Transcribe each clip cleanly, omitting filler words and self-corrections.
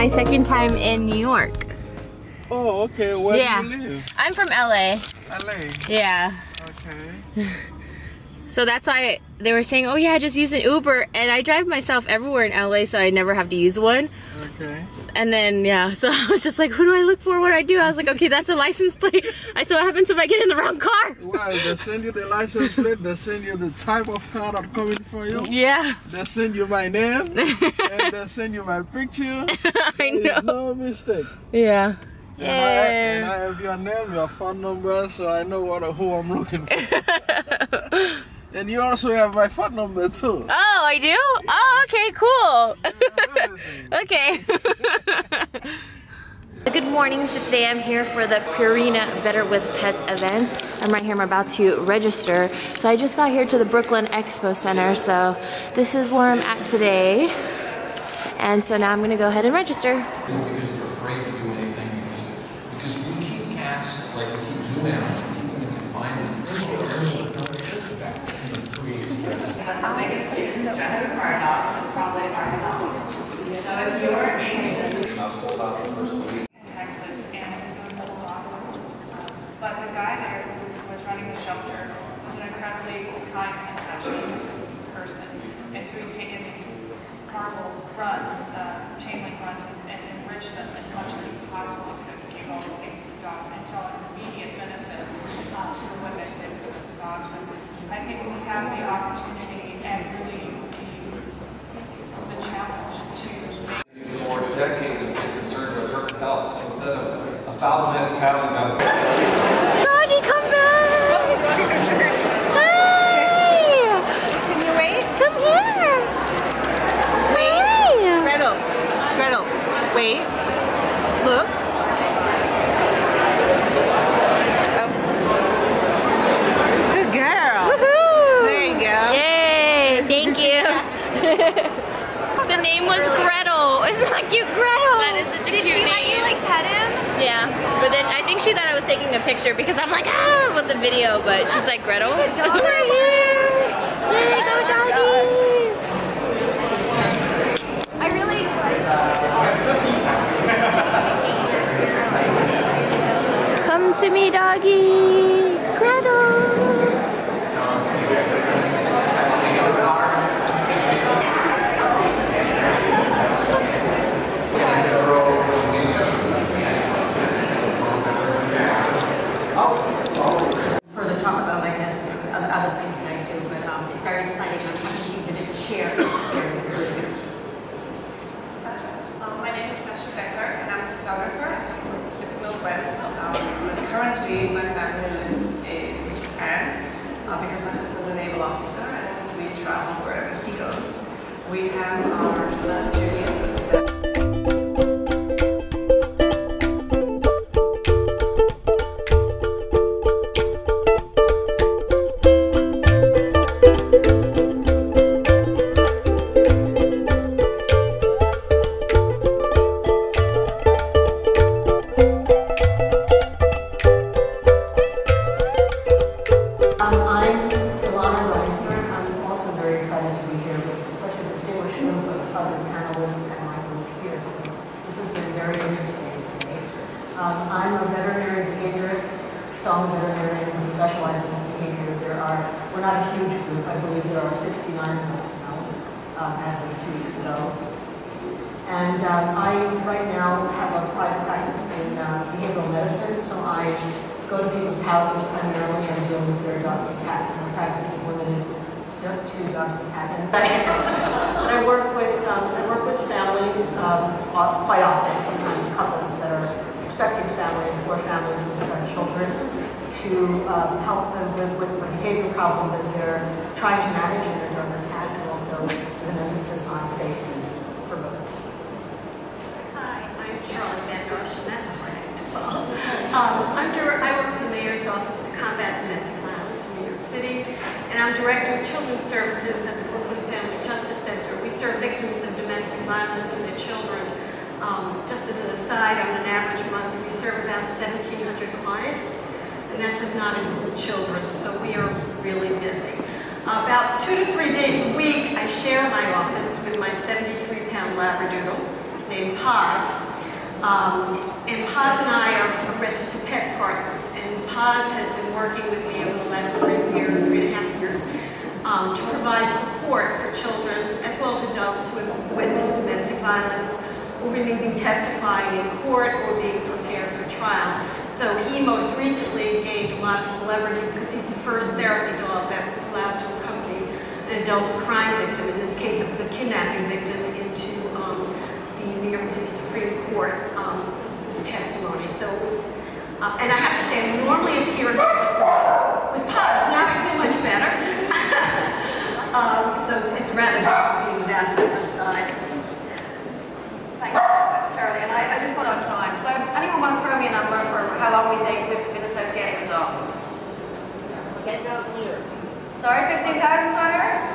my second time in New York. Oh, okay. Where do you live? I'm from LA. LA? Yeah. Okay. So that's why they were saying, oh yeah, just use an Uber. And I drive myself everywhere in LA, so I never have to use one. Okay. And then, yeah, so I was just like, who do I look for? What do I do? I was like, okay, that's a license plate. I said, what happens if I get in the wrong car? Wow, they send you the license plate, they send you the type of car that's coming for you. Yeah. They send you my name, and they send you my picture. I know. No mistake. Yeah. And I have your name, your phone number, so I know who I'm looking for. And you also have my phone number too. Oh, I do? Oh, okay, cool. Okay. Good morning. So today I'm here for the Purina Better with Pets event. I'm right here. I'm about to register. So I just got here to the Brooklyn Expo Center. So this is where I'm at today. And so now I'm going to go ahead and register. Because they're afraid to do anything. Because we keep cats, like we keep zoo animals, we keep them in confinement. The biggest stressor for our dogs is probably ourselves. So if you're anxious, I've sold out the first week. in Texas, and it was a little dog. But the guy there who was running the shelter was an incredibly kind and compassionate person. And so he'd taken these marble runs, chain link runs, and enriched them as much as he possibly could. Gave all these things to the dogs and saw an immediate benefit for what that did for those dogs. And I think we have the opportunity and really the challenge to make. For decades, has been concerned with her health. So instead of 1,000 head of cattle, we got Doggy, come back! Hi! Can you wait? Come here! Wait. Hi! Gretel. Gretel. Wait. Look. Good girl. Woohoo! There you go. Yay! Thank you. The name was Gretel. Isn't that cute, Gretel? That is such a cute name. Did she let you like pet him? Yeah, but then I think she thought I was taking a picture because I'm like, ah, with the video, but she's like, Gretel. We're here. Yay, go doggies. I really. Come to me, doggy. Gretel. Further talk about, I guess, other things that I do, but it's very exciting. I'm happy you could share experiences with you. My name is Tasha Becker, and I'm a photographer. I come from the Pacific Northwest. But currently, my family lives in Japan because my husband's a naval officer, and we travel wherever he goes. We have our son, Julian, who's 7. I'm a veterinary behaviorist, so I'm a veterinarian who specializes in behavior. We're not a huge group. I believe there are 69 of us now, as of 2 weeks ago. And I, right now, have a private practice in behavioral medicine, so I go to people's houses primarily and deal with their dogs and cats. My practice is limited to dogs and cats. And I work with families quite often, sometimes couples that are expecting families or families with children, to help them with a behavior problem that they're trying to manage in their dog or cat, and also with an emphasis on safety for both. Hi, I'm Charlotte Van Garsh, and that's a hard act to follow. I work for the Mayor's Office to Combat Domestic Violence in New York City, and I'm Director of Children's Services at the Brooklyn Family Justice Center. We serve victims of domestic violence and their children. Just as an aside, on an average month, we serve about 1,700 clients, and that does not include children, so we are really busy. About 2 to 3 days a week, I share my office with my 73-pound Labradoodle, named Paz. And Paz and I are registered pet partners. And Paz has been working with me over the last 3.5 years, to provide support for children as well as adults who have witnessed domestic violence or who may be testifying in court or being prepared for trial. So he most recently gained a lot of celebrity because he's the first therapy dog that was allowed to accompany an adult crime victim. In this case, it was a kidnapping victim into the New York City Supreme Court testimony. So it was, and I have to say, I normally appear with Paz. Now I feel much better. So it's rather good to be without him on the side. Thanks so much, Charlie. And I just want on time. So anyone want to throw me a number for how long we think we've been associating with dogs? 10,000 years. Sorry, 15,000 higher?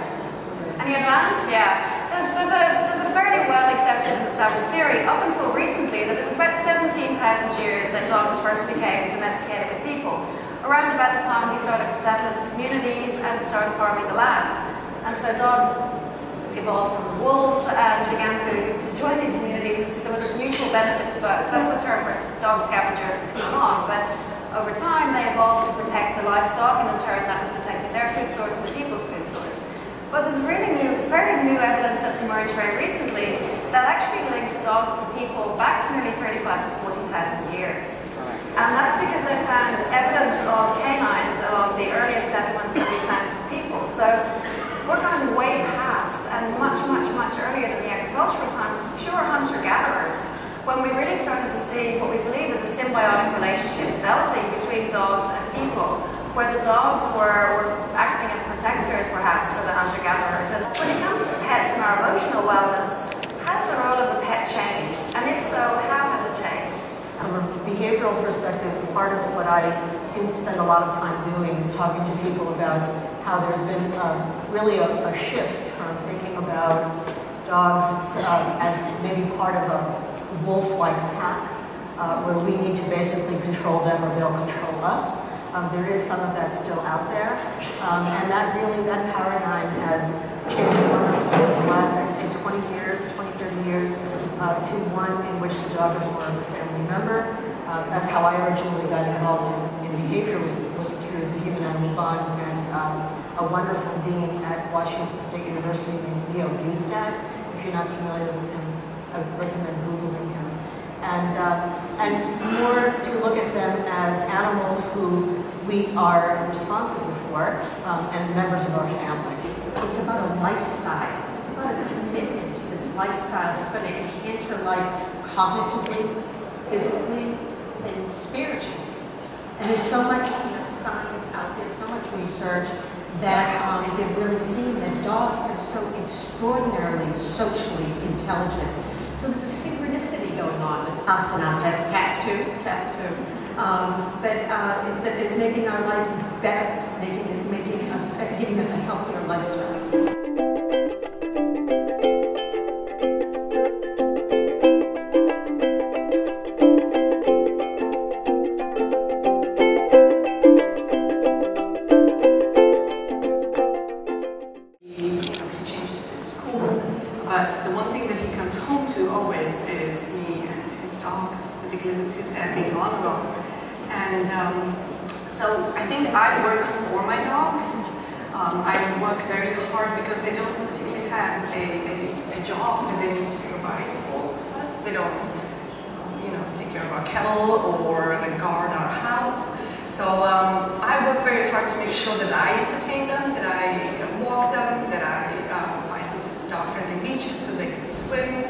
Any advance? Yeah. There's a fairly well accepted and established theory up until recently that it was about 17,000 years that dogs first became domesticated with people. Around about the time we started to settle into communities and started farming the land. And so dogs evolved from wolves and began to join these communities, and so there was a mutual benefit to both. That's the term where dog scavengers came along, but over time they evolved to protect the livestock, and in turn that was protecting their food source and the people's food source. But there's really very new evidence that's emerged very recently that actually links dogs to people back to nearly 35,000 to 40,000 years. And that's because they found evidence of canines along the earliest settlements that we found for people. So we're going way past and much earlier than the agricultural times to pure hunter-gatherers, when we really started to see what we believe is a symbiotic relationship developing between dogs and people, where the dogs were acting as protectors perhaps for the hunter-gatherers. And when it comes to pets and our emotional wellness, has the role of the pet changed? And if so, how has it changed? From a behavioral perspective, part of what I seem to spend a lot of time doing is talking to people about how there's been really a shift from thinking about dogs as maybe part of a wolf-like pack, where we need to basically control them or they'll control us. There is some of that still out there, and that paradigm has changed wonderfully in the last, I'd say, 20 years, 20, 30 years, to one in which the dog is more of a family member. That's how I originally got involved in behavior, was through the human-animal bond, and a wonderful dean at Washington State University named Leo Bustad. If you're not familiar with him, I would recommend Googling him. And more to look at them as animals who we are responsible for, and members of our families. It's about a lifestyle. It's about a commitment to this lifestyle that's going to enhance your life cognitively, physically, and spiritually. And there's so much science out there, so much research that they've really seen that dogs are so extraordinarily socially intelligent. So there's a synchronicity going on with us and our pets, cats too. But it's making our life better, giving us a healthier lifestyle. But the one thing that he comes home to always is me and his dogs, particularly with his dad being gone a lot. And so I think I work for my dogs. I work very hard because they don't particularly have a job that they need to provide for us. They don't, take care of our kennel or guard our house. So I work very hard to make sure that I entertain them, that I walk them, that I find dog-friendly beaches so they can swim,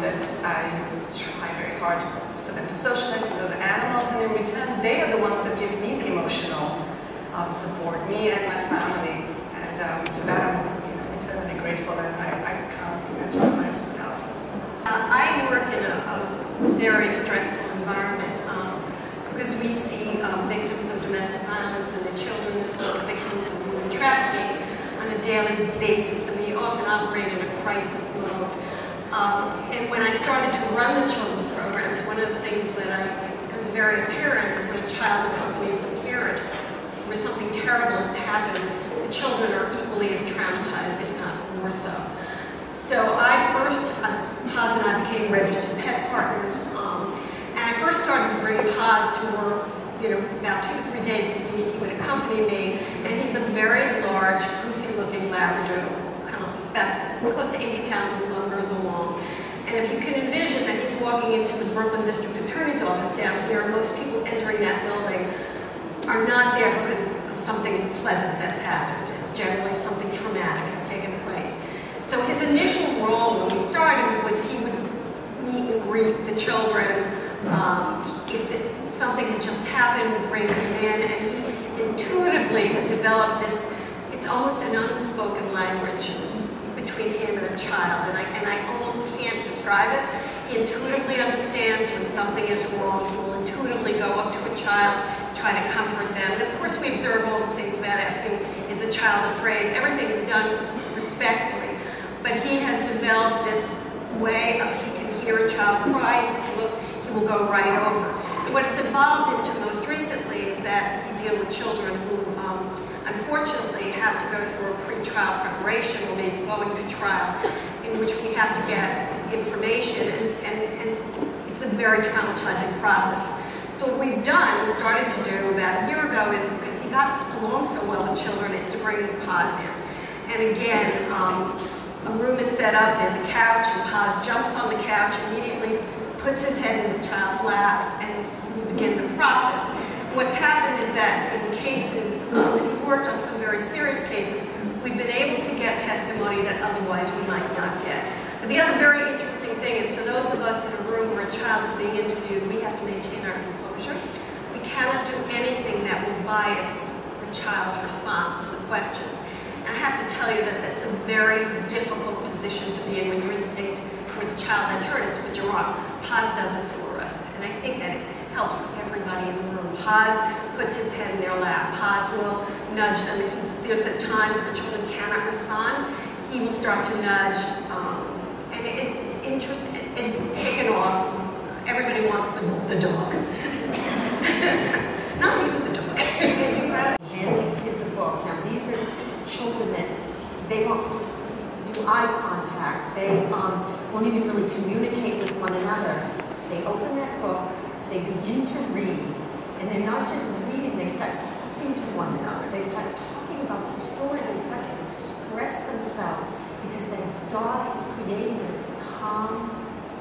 that I try very hard for them to socialize with other animals, and in return, they are the ones that give me the emotional support, me and my family, and for that I'm eternally grateful, and I can't imagine my lives without them. I work in a very stressful environment because we see victims of domestic violence and their children as well as victims of human trafficking on a daily basis, and we often operate in a crisis mode. And when I started to run the children's programs, one of the things that becomes very apparent is when a child accompanies a parent where something terrible has happened, the children are equally as traumatized, if not more so. So I first Paz and I became registered pet partners. And I first started to bring Paz to work, about 2 to 3 days a week. He would accompany me, and he's a very large, goofy-looking Labrador, kind of about close to 80 pounds and 1 goes along. And if you can envision that he's walking into the Brooklyn District Attorney's office down here, most people entering that building are not there because of something pleasant that's happened. It's generally something traumatic has taken place. So his initial role when we started was he would meet and greet the children. If it's something that just happened, we'd bring him in, and he intuitively has developed this, it's almost an unspoken language between him and a child, and I almost can't describe it. He intuitively understands when something is wrong. He will intuitively go up to a child, try to comfort them. And of course we observe all the things about asking, is a child afraid? Everything is done respectfully. But he has developed this way of, he can hear a child cry, he will go right over. And what it's evolved into most recently is that we deal with children who unfortunately have to go through a pre-trial preparation or maybe going to trial in which we have to get information, and it's a very traumatizing process. So what we've done, we started to do about a year ago, is because he got along so well with children, is to bring Paz in. And again, a room is set up, there's a couch, and Paz jumps on the couch, immediately puts his head in the child's lap, and we begin the process. What's happened is that in cases, and he's worked on some very serious cases, we've been able to get testimony that otherwise we might not get. But the other very interesting thing is for those of us in a room where a child is being interviewed, we have to maintain our composure. We cannot do anything that will bias the child's response to the questions. And I have to tell you that that's a very difficult position to be in when your instinct for the child that's hurt is to put your arm. Paz does it for us. And I think that it helps everybody in the room. Paz puts his head in their lap. Paz will nudge them. There's at times where children cannot respond. He will start to nudge. And it's interesting. It's taken off. Everybody wants the dog. Not even the dog. It's incredible. Hand these kids a book. Now these are children that they won't do eye contact. They won't even really communicate with one another. They open that book, they begin to read, and they're not just reading, they start talking to one another. They start talking about the story, they start to express themselves, because the dog is creating this calm,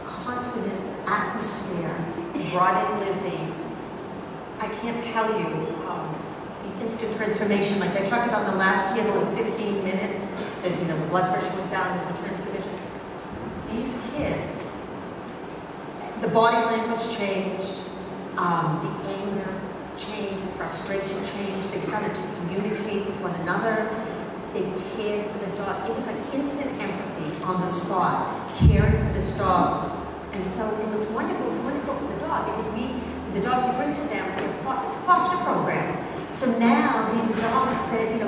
confident atmosphere. We brought in Lizzy. I can't tell you the instant transformation, like I talked about in the last panel in 15 minutes, that blood pressure went down, there's a transformation. These kids, the body language changed, the anger changed, the frustration changed, they started to communicate with one another, they cared for the dog. It was like instant empathy on the spot, caring for this dog. And so it was wonderful, it's wonderful for the dog, because the dogs we bring to them, it's a foster program. So now these dogs that,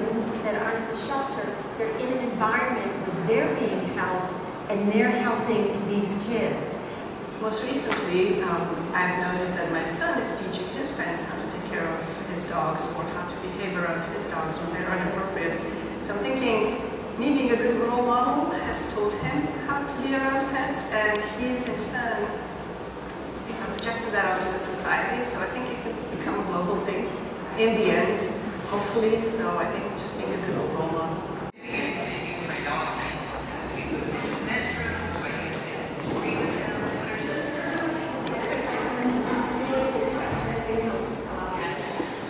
that are in the shelter, they're in an environment where they're being helped and they're helping these kids. Most recently, I've noticed that my son is teaching his friends how to take care of his dogs or how to behave around his dogs when they're inappropriate. So I'm thinking, me being a good role model has taught him how to be around pets, and he's in turn projected that out to the society. So I think it could become a global thing in the end, hopefully. So I think just being a good role model.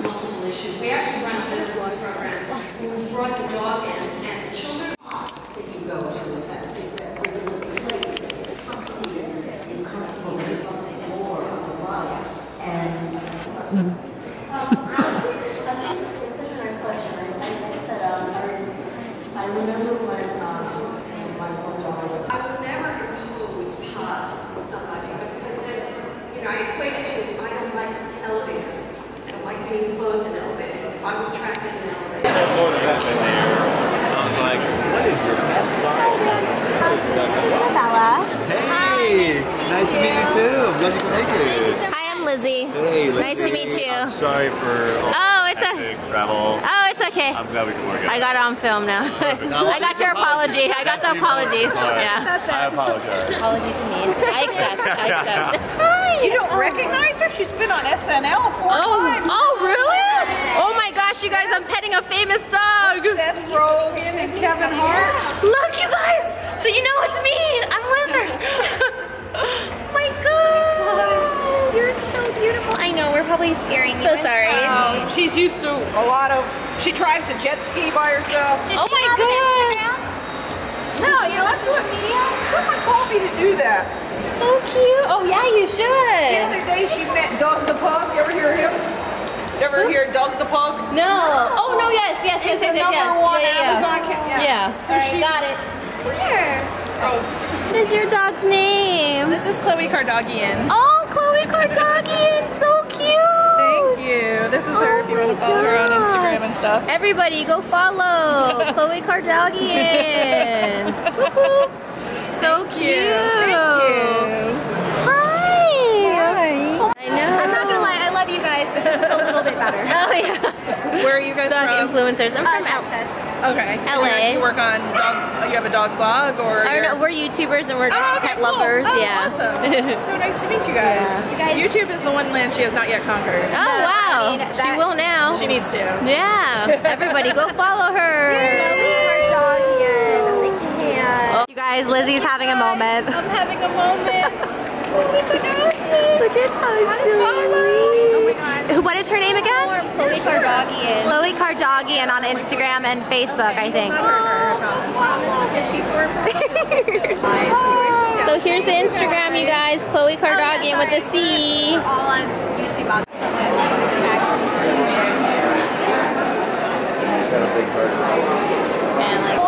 Multiple issues. We actually run a literacy program. We brought the dog in, and the children that you go to is that regular place that's comfy and comfortable, and it's on the floor, on the rug, and I remember when my one dog was. I would never impose Paz on somebody, because I equate it to, I don't like elevators. I don't like being closed in elevators. If I'm trapped in an elevator. I was like, what is your best line? Hi, Bella. Hey! Nice to meet you too. I'm glad you could make it. Hi, I'm Lizzy. Hey, Lizzy. Nice to meet you. I'm sorry for all Oh, it's the travel. Oh, it's Okay. I'm glad we can work it. I got it on film now. I got your apology. I got the apology. Yeah. I apologize. Apology to me. I accept. I accept. You don't recognize her? She's been on SNL 4 times. Oh, really? Oh my gosh, you guys, I'm petting a famous dog. Seth Rogen and Kevin Hart. Look, you guys. So you know it's me. I'm with her. Oh my god. You're so beautiful. I know, we're probably scaring you. So sorry. She's used to a lot of, she drives a jet ski by herself. Does she have an Instagram? No, you know, that's what, someone told me to do that. So cute. Oh yeah, you should. The other day she met Doug the Pug. You ever hear him? You ever hear Doug the Pug? No. Oh no, yes. He's the number one Amazon kid. Yeah. So she got it. Come here. Oh. What is your dog's name? This is Chloe Kardashian. Oh, Chloe Kardashian. So cute. Thank you. This is her if you want to follow her on Instagram and stuff. Everybody go follow Chloe Kardashian. So cute. Thank you. Hi. I know. I'm not gonna lie, I love you guys, but this is a little bit better. Oh yeah. Where are you guys Dog from? influencers. I'm from Texas. Okay. LA. You work on dog, you have a dog blog or? I don't know, we're YouTubers and we're just pet cool. lovers. Oh, yeah. Awesome. So nice to meet you guys. YouTube is the one land she has not yet conquered. Oh wow. She will now. She needs to. Yeah. Everybody go follow her. Oh, you guys, Lizzie's having a moment. I'm having a moment. Look at how silly. Oh my God. What is her name again? Chloe Kardashian. Chloe Kardashian on Instagram and Facebook, I think. She swerves. So here's the Instagram, you guys. Chloe Kardashian with a C. All on YouTube. And like,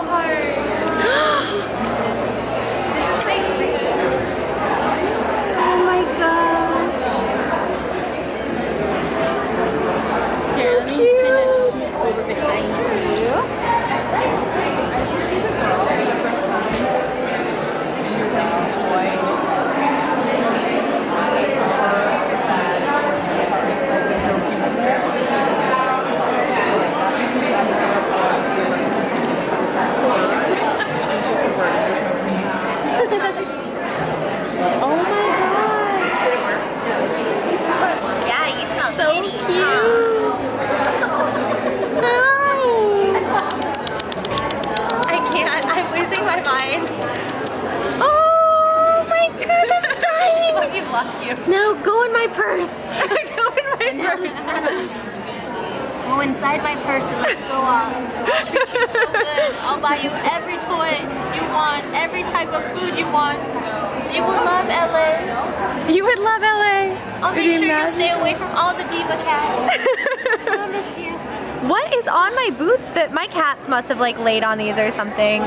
Oh my gosh. so cute. Over behind you. No, go in my purse. Go in my purse. Go inside my purse and let's go off. I'll treat you so good. I'll buy you every toy you want, every type of food you want. You will love LA. You would love LA. I'll make sure you stay away from all the diva cats. I promise you. What is on my boots that my cats must have like laid on these or something?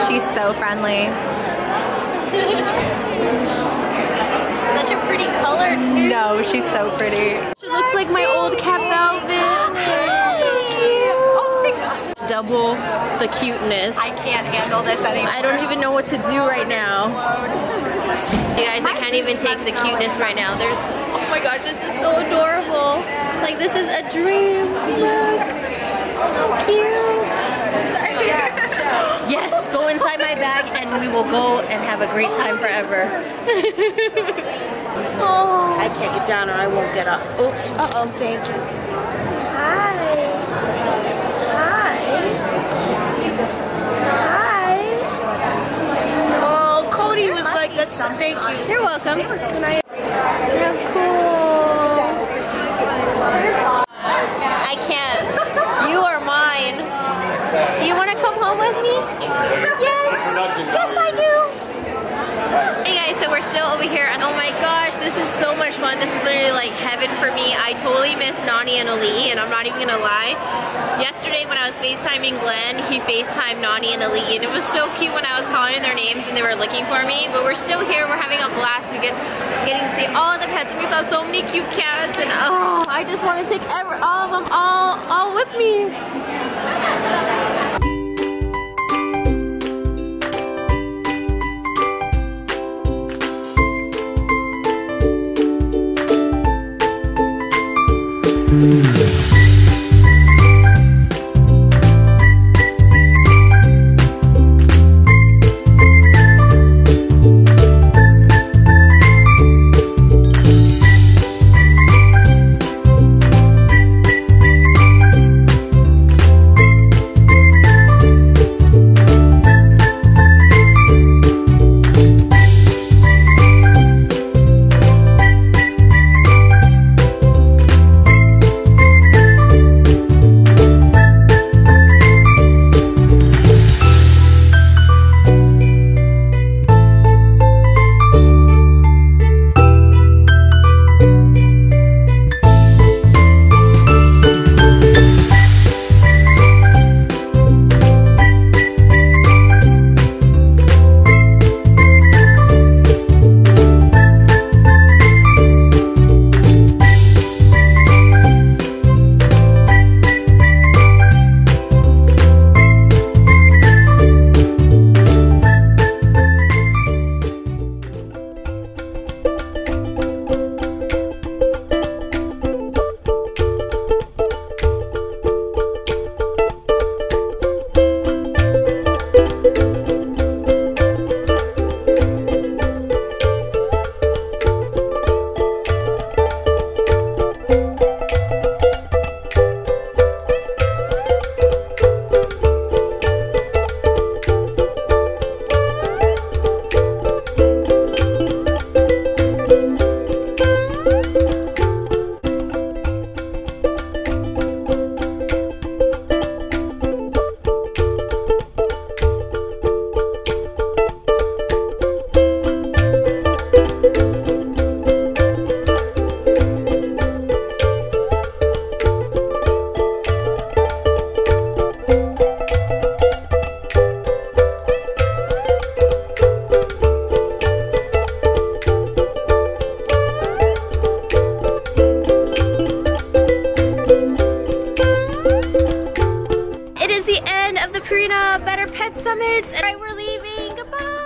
She's so friendly. Such a pretty color too. No, she's so pretty. She looks like my old cat Velvet. So cute. Oh my gosh. Double the cuteness. I can't handle this anymore. I don't even know what to do right now. You guys, I can't even take the cuteness right now. There's, oh my gosh, this is so adorable. Like this is a dream. Look. So cute. Sorry. Yes, go inside my bag and we will go and have a great time forever. Oh. I can't get down or I won't get up. Oops. Uh-oh. Thank you. Hi. Hi. Oh, Cody was like, that's thank you. You're welcome. You're cool. I can't. You are mine. Do you want to come home with me? Yes. Yes, I do. Hey guys, so we're still over here and oh my gosh, this is so much fun. This is literally like heaven for me. I totally miss Nani and Ali'i and I'm not even gonna lie. Yesterday when I was FaceTiming Glenn, he FaceTimed Nani and Ali'i and it was so cute when I was calling their names and they were looking for me. But we're still here, we're having a blast. We getting to see all the pets and we saw so many cute cats and oh, I just want to take all of them all with me. Purina Better Pet Summit, and we're leaving. Goodbye.